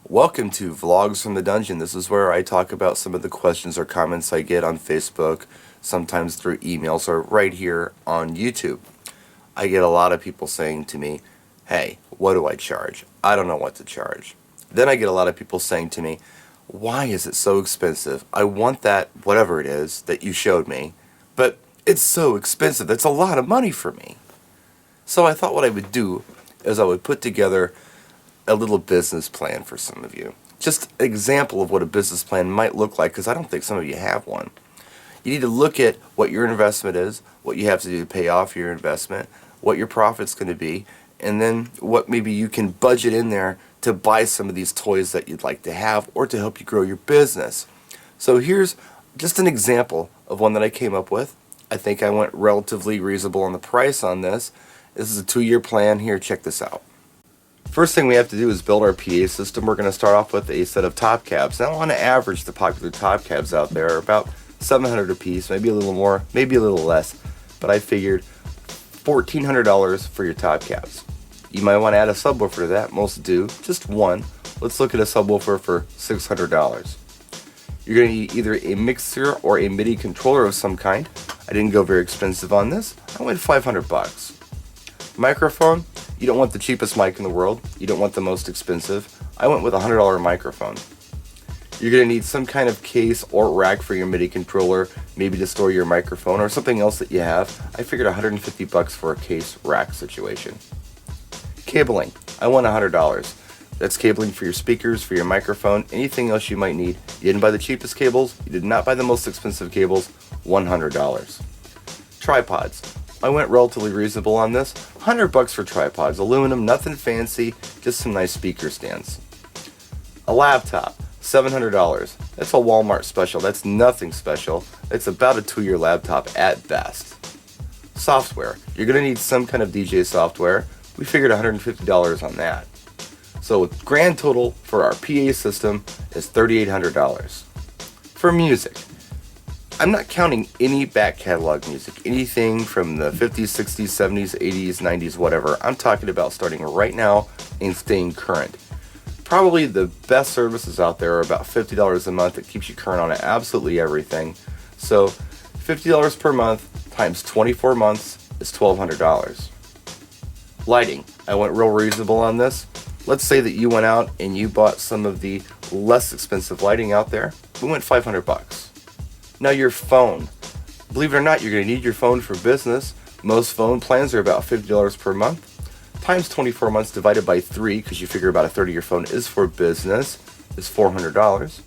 Welcome to Vlogs from the Dungeon. This is where I talk about some of the questions or comments I get on Facebook, sometimes through emails, or right here on YouTube. I get a lot of people saying to me, hey, what do I charge? I don't know what to charge. Then I get a lot of people saying to me, why is it so expensive? I want that, whatever it is, that you showed me, but it's so expensive. That's a lot of money for me. So I thought what I would do is I would put together a little business plan for some of you. Just an example of what a business plan might look like, because I don't think some of you have one. You need to look at what your investment is, what you have to do to pay off your investment, what your profit's going to be, and then what maybe you can budget in there to buy some of these toys that you'd like to have or to help you grow your business. So here's just an example of one that I came up with. I think I went relatively reasonable on the price on this. This is a 2-year plan. Here, check this out. First thing we have to do is build our PA system. We're going to start off with a set of top cabs. Now, on average, the popular top cabs out there are about $700 a piece, maybe a little more, maybe a little less, but I figured $1,400 for your top cabs. You might want to add a subwoofer to that. Most do, just one. Let's look at a subwoofer for $600. You're going to need either a mixer or a MIDI controller of some kind. I didn't go very expensive on this. I went $500. Microphone, you don't want the cheapest mic in the world. You don't want the most expensive. I went with a $100 microphone. You're going to need some kind of case or rack for your MIDI controller, maybe to store your microphone or something else that you have. I figured $150 for a case rack situation. Cabling, I went $100. That's cabling for your speakers, for your microphone, anything else you might need. You didn't buy the cheapest cables. You did not buy the most expensive cables. $100. Tripods. I went relatively reasonable on this. $100 for tripods. Aluminum, nothing fancy, just some nice speaker stands. A laptop, $700. That's a Walmart special. That's nothing special. It's about a 2-year laptop at best. Software. You're going to need some kind of DJ software. We figured $150 on that. So grand total for our PA system is $3,800. For music, I'm not counting any back catalog music, anything from the 50s, 60s, 70s, 80s, 90s, whatever. I'm talking about starting right now and staying current. Probably the best services out there are about $50 a month. It keeps you current on absolutely everything. So $50 per month times 24 months is $1,200. Lighting, I went real reasonable on this. Let's say that you went out and you bought some of the less expensive lighting out there. We went $500. Now your phone. Believe it or not, you're going to need your phone for business. Most phone plans are about $50 per month. Times 24 months divided by 3, because you figure about a third of your phone is for business, is $400.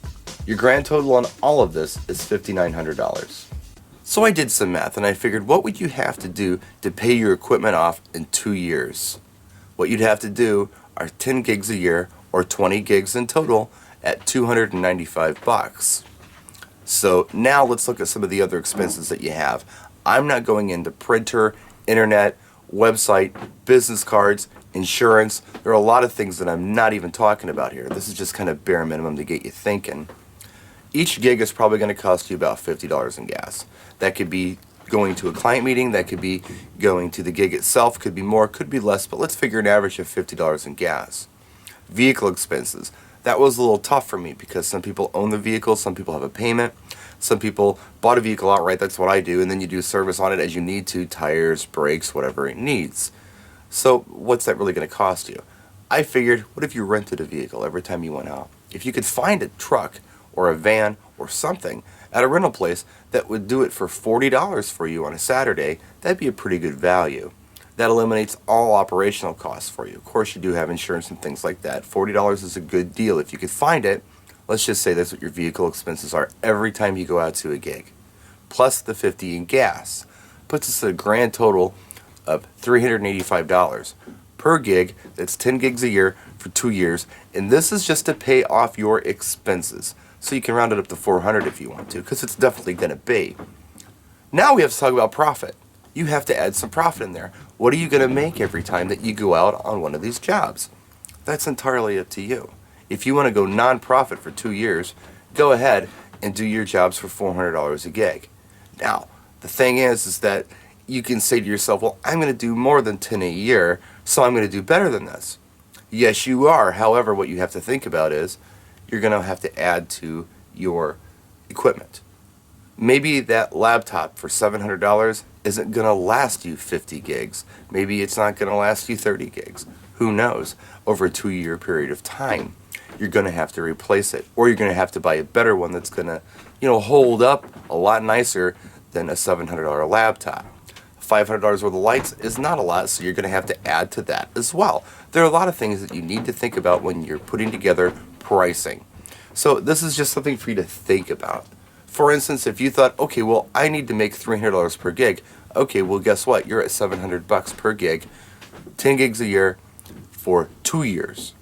Your grand total on all of this is $5,900. So I did some math and I figured, what would you have to do to pay your equipment off in 2 years? What you'd have to do are 10 gigs a year or 20 gigs in total at $295. So now let's look at some of the other expenses that you have. I'm not going into printer, internet, website, business cards, insurance. There are a lot of things that I'm not even talking about here. This is just kind of bare minimum to get you thinking. Each gig is probably going to cost you about $50 in gas. That could be going to a client meeting, that could be going to the gig itself, could be more, could be less, but let's figure an average of $50 in gas. Vehicle expenses. That was a little tough for me because some people own the vehicle, some people have a payment, some people bought a vehicle outright, that's what I do, and then you do service on it as you need to, tires, brakes, whatever it needs. So what's that really going to cost you? I figured, what if you rented a vehicle every time you went out? If you could find a truck or a van or something at a rental place that would do it for $40 for you on a Saturday, that'd be a pretty good value. That eliminates all operational costs for you. Of course, you do have insurance and things like that. $40 is a good deal. If you could find it, let's just say that's what your vehicle expenses are every time you go out to a gig. Plus the $50 in gas. Puts us at a grand total of $385 per gig. That's 10 gigs a year for 2 years. And this is just to pay off your expenses. So you can round it up to $400 if you want to, because it's definitely going to be. Now we have to talk about profit. You have to add some profit in there. What are you going to make every time that you go out on one of these jobs? That's entirely up to you. If you want to go non-profit for 2 years, go ahead and do your jobs for $400 a gig. Now, the thing is that you can say to yourself, well, I'm going to do more than 10 a year, so I'm going to do better than this. Yes, you are. However, what you have to think about is you're going to have to add to your equipment. Maybe that laptop for $700 isn't going to last you 50 gigs. Maybe it's not going to last you 30 gigs. Who knows? Over a 2-year period of time, you're going to have to replace it, or you're going to have to buy a better one that's going to, hold up a lot nicer than a $700 laptop. $500 worth of lights is not a lot, so you're going to have to add to that as well. There are a lot of things that you need to think about when you're putting together pricing. So this is just something for you to think about. For instance, if you thought, okay, well, I need to make $300 per gig. Okay, well, guess what? You're at $700 per gig, 10 gigs a year for 2 years.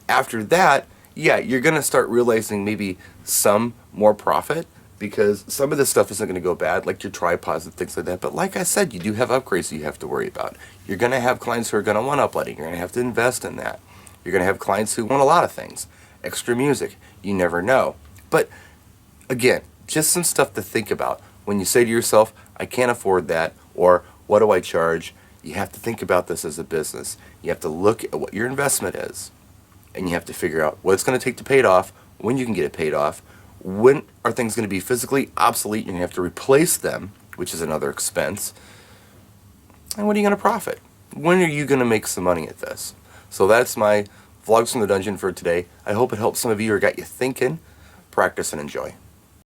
After that, yeah, you're going to start realizing maybe some more profit, because some of this stuff isn't going to go bad, like your tripods and things like that. But like I said, you do have upgrades you have to worry about. You're going to have clients who are going to want uplighting. You're going to have to invest in that. You're going to have clients who want a lot of things. Extra music. You never know. But again, just some stuff to think about. When you say to yourself, I can't afford that, or what do I charge? You have to think about this as a business. You have to look at what your investment is, and you have to figure out what it's going to take to pay it off, when you can get it paid off, when are things going to be physically obsolete and you have to replace them, which is another expense, and when are you going to profit? When are you going to make some money at this? So that's my Vlogs from the Dungeon for today. I hope it helped some of you or got you thinking. Practice and enjoy.